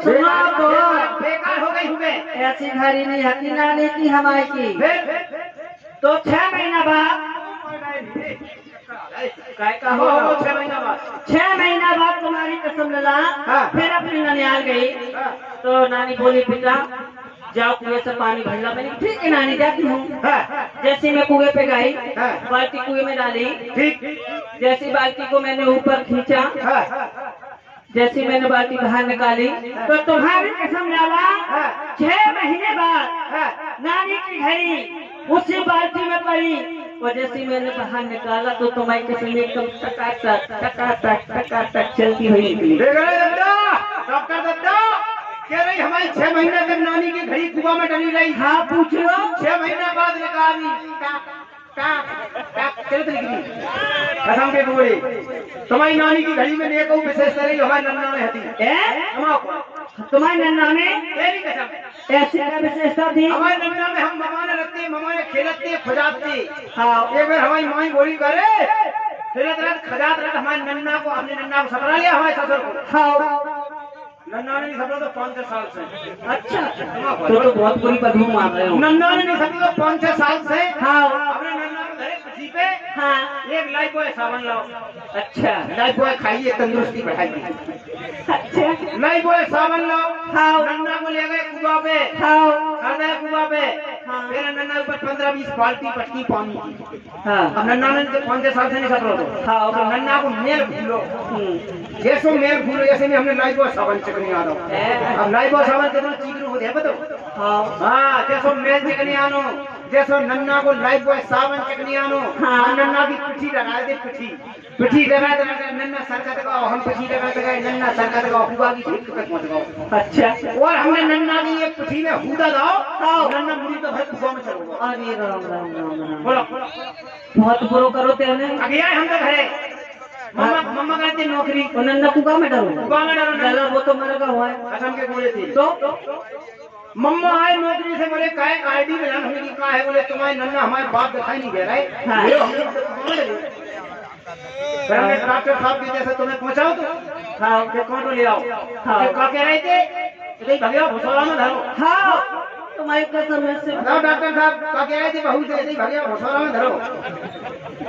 सुना तो बेकार हो गई हुए ऐसी घड़ी नहीं हती नानी की हमारी की। तो 6 महीना बाद काय का हो 6 महीना बाद 6 महीना बाद तुम्हारी कसम लला फिर अपनी ननियाल गई। तो नानी बोली बेटा जाओ कुएं से पानी भर ला। मैंने ठीक है नानी जाती हूँ। जैसे मैं कुएं पे गई बाल्टी कुएं में डाली। ठीक जैसी बाल्टी को मैंने ऊपर खींचा जैसी मैंने बाल्टी बाहर निकाली तो तुम्हारी कसम लाला 6 महीने बाद नानी की घड़ी उसी बाल्टी में पड़ी। और जैसी मैंने बाहर निकाला तो तुम्हारी कसम एकदम टकाटक चलती हुई निकली। डॉक्टर दत्ता कह रही हमारी 6 महीने तक नानी की घड़ी कुआं में डली रही। हाँ पूछ लो। 6 महीना बाद निकाली कसम के बोले तुम्हारी नानी की घड़ी में देखो विशेषता रही हमारे नन्ना में हती। तुम्हारे नन्ना में तेरी कसम ऐसी क्या विशेषता थी? हमारे नन्ना में हम ममाने रखते ममाने खेलते खुजाते। हाँ एक बार हमारी माई बोली करे खेलत रह खजात रह हमारे नन्ना को अपने नन्ना को सपना लिया हमारे ससुर को। हाँ नन्ना ने नहीं सपना तो 5-6 साल से। अच्छा तो बहुत बुरी बदबू मार रहे हो। नन्ना ने नहीं सपना तो 5-6 साल से। हाँ अपने नन्ना को घरे पीछे पे हाँ एक लाइफ बॉय साबुन लाओ। अच्छा लाइफ बॉय खाइए तंदुरुस्ती बढ़ाइए। अच्छा लाइफ बॉय साबुन लाओ। हाँ नन्ना को ले गए कुआं पे। हाँ आ गए कुआं पे हाँ। फिर नन्ना ऊपर 15-20 बाल्टी पटकी पानी। हाँ अब नन्ना ने 5-6 साल से नहीं सपना तो हाँ तो नन्ना को मेल भूलो जैसो मेल भूलो ऐसे में हमने लाइफ बॉय साबुन चिकनी आनो। अब लाइफ बॉय साबुन कितना चीकरू होते है बताओ। हाँ जैसो मेल चिकनी आनो जैसो नन्ना को लाइफ बॉय साबुन चिकनी आनो। हाँ। नन्ना की पिठी लगा दे पिठी लगा दे नन्ना सरका तक हम पिठी लगा दे नन्ना सरका तक हुआ की ठीक तक पहुंच गए। अच्छा और हमने नन्ना की एक पिठी में हुदा दाओ नन्ना मुड़ी तो भर कुआं में चलो। अरे राम राम राम राम बोलो बहुत बुरो करो तेने। अभी आए हम तो घरे मम्मा कहते नौकरी नन्ना कुआ में डरो कुआं में डरो लला वो तो मर का हुआ है। कसम के बोले थे तो मम्मा आए नौकरी से बोले काहे आईडी में हमने की कहा है बोले तुम्हारे नन्ना हमारे बाप दिखाई नहीं दे रहे। हाँ। ये हम लोग कुआं में लगे। फिर हमने डॉक्टर साहब के जैसे तुम्हें पहुंचाओ तो हाँ ये कौन ले आओ। हाँ। क्या कह रहे थे भैया भुसौरा में धरो। हाँ तुम्हारी कसम से बताओ डॉक्टर साहब क्या कह रहे थे बहू से भैया भुसौरा में धरो।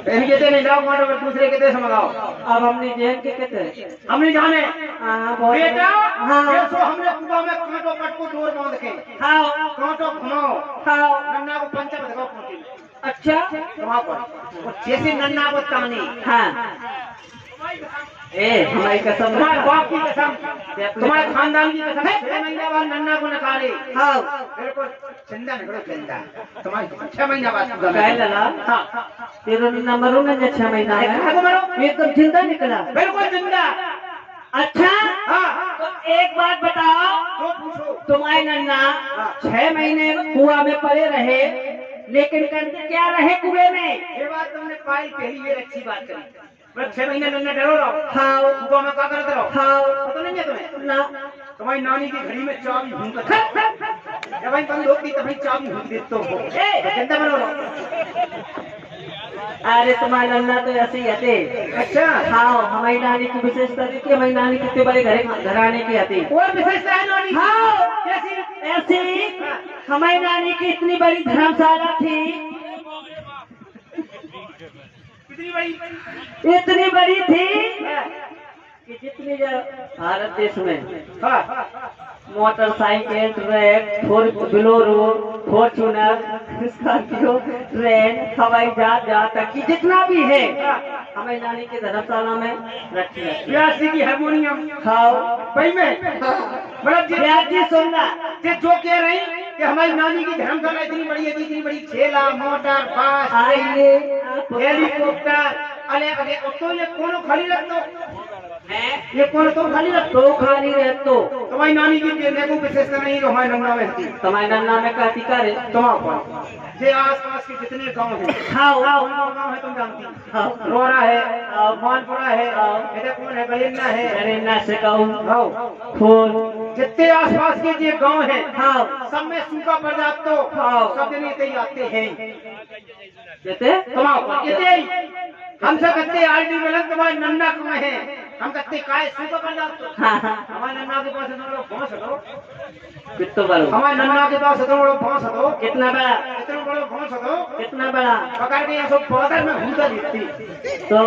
कहते नहीं जाओ मानो दूसरे के देश मंगाओ। अब हमने जेल के कहते हमने जाने बेटा हाँ जैसो हमने कुआं में कांटो पटको डोर बांध के हाँ कांटो घुमाओ हाँ नन्ना को पंचा में धगाओ कांटे में। अच्छा वहाँ पर और जैसे नन्ना को ताने हाँ ए हमारी कसम तुम्हारे बाप की कसम तुम्हारे खानदान की कसम 6 महीने बाद नन्ना को निकाले। हाँ बिल्कुल चंदा निकलो चंदा तुम्हारी 6 महीने बाद काय लला हाँ तेरो नंबर ना 6 महीना है एकदम जिंदा निकला बिल्कुल जिंदा। अच्छा हाँ तो एक बात बताओ तो पूछो तुम्हारे नन्ना 6 महीने कुआं में पड़े रहे लेकिन करते क्या रहे कुएं में? ये बात तुमने पाई पहली ये अच्छी बात करी। 6 महीने नन्ना डरो रहो। हाँ कुआं में क्या करते रहो। हाँ पता नहीं है तुम्हें ना तुम्हारी नानी की घड़ी में चाबी भून कर जब भाई बंद होती तभी चाबी भून देते हो चिंता बनो रहो। अरे तुम्हारे नन्ना तो ऐसे ही हते। अच्छा हाँ हमारी नानी की विशेषता थी कि हमारी नानी कितने बड़े घराने की आती। और विशेषता है नानी हाँ कैसी ऐसी हमारी नानी की इतनी बड़ी धर्मशाला थी इतनी बड़ी थी कि जितनी भारत देश में motorcycle truck Bolero Fortuner Scorpio train हवाई जहाज जहाँ तक की जितना भी है हमारी नानी के धर्मशाला में रखी है। की हारमोनियम हाँ भाई में मतलब जी सुनना जो कह रही कि हमारी नानी की धर्मशाला इतनी बड़ी है इतनी बड़ी ठेला मोटर बस आइए हेलीकॉप्टर अरे अरे तो ये कौन खाली लगता है ये कौन तो खाली लगता तो खाली रह तो तुम्हारी नानी की देखने को विशेषता नहीं जो हमारे नन्ना में थी। तुम्हारे नन्ना में का अधिकार है तुम्हारे आस-पास के जितने गांव हैं हाँ गांव है तुम जानती हाँ रोरा है मानपुरा है इधर कौन है गलेन्ना है गलेन्ना से कहूँ फूल जितने आसपास के जो गांव है हाँ सब में सूखा पड़ जाते तो सब दिन इतने ही आते हैं जैसे तुम्हारे हमसे कहते आरडी मिलन तुम्हारे नन्ना कहाँ है हम कहते काय सुबह कर जाते हाँ हाँ हमारे नन्ना के पास इतना बड़ा बांस दो कितना बड़ा हमारे नन्ना के पास इतना बड़ा बांस दो कितना बड़ा इतना बड़ा बांस दो कितना बड़ा पकड़ के यहाँ सब पौधे में हुदा देती तो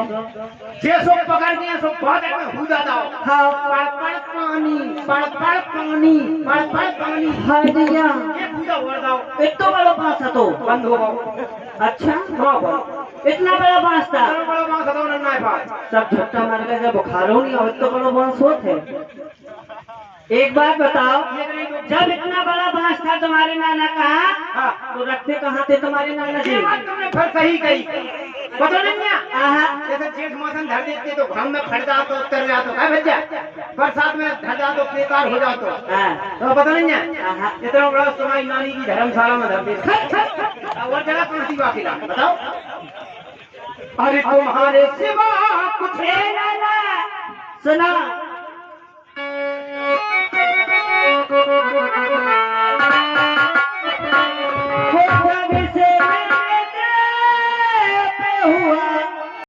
जे सब पकड़ के यहाँ सब पौधे में हुदा दाओ हाँ पड़ पानी पड़ पानी पड़ पानी हाँ दिया ये हुदा भर दाओ इतना बड़ा बांस है तो बंद हो गओ अच्छा हाँ बंद इतना बड़ा बांस था इतना बड़ा बांस दो नन्ना के पास सब झट्टा मार के जब बुखारो नहीं हो इतना बड़ा बांस होते एक बात बताओ जब इतना बड़ा बांस था तुम्हारे नाना कहा हाँ तो रखते कहाँ थे तुम्हारे नाना जी ये बात तुमने फिर सही कही पता नहीं क्या आहा जैसे जेठ मौसम धर देते तो घाम में फट जा तो उतर जा तो क्या भैया बरसात में धर जा तो बेकार हो जा तो हाँ तो पता नहीं है आहा इतना बड़ा तुम्हारी नानी की धर्मशाला में धर देते और जगह कौन सी बाकी बताओ अरे तुम्हारे सिवा कुछ ए नाना सुना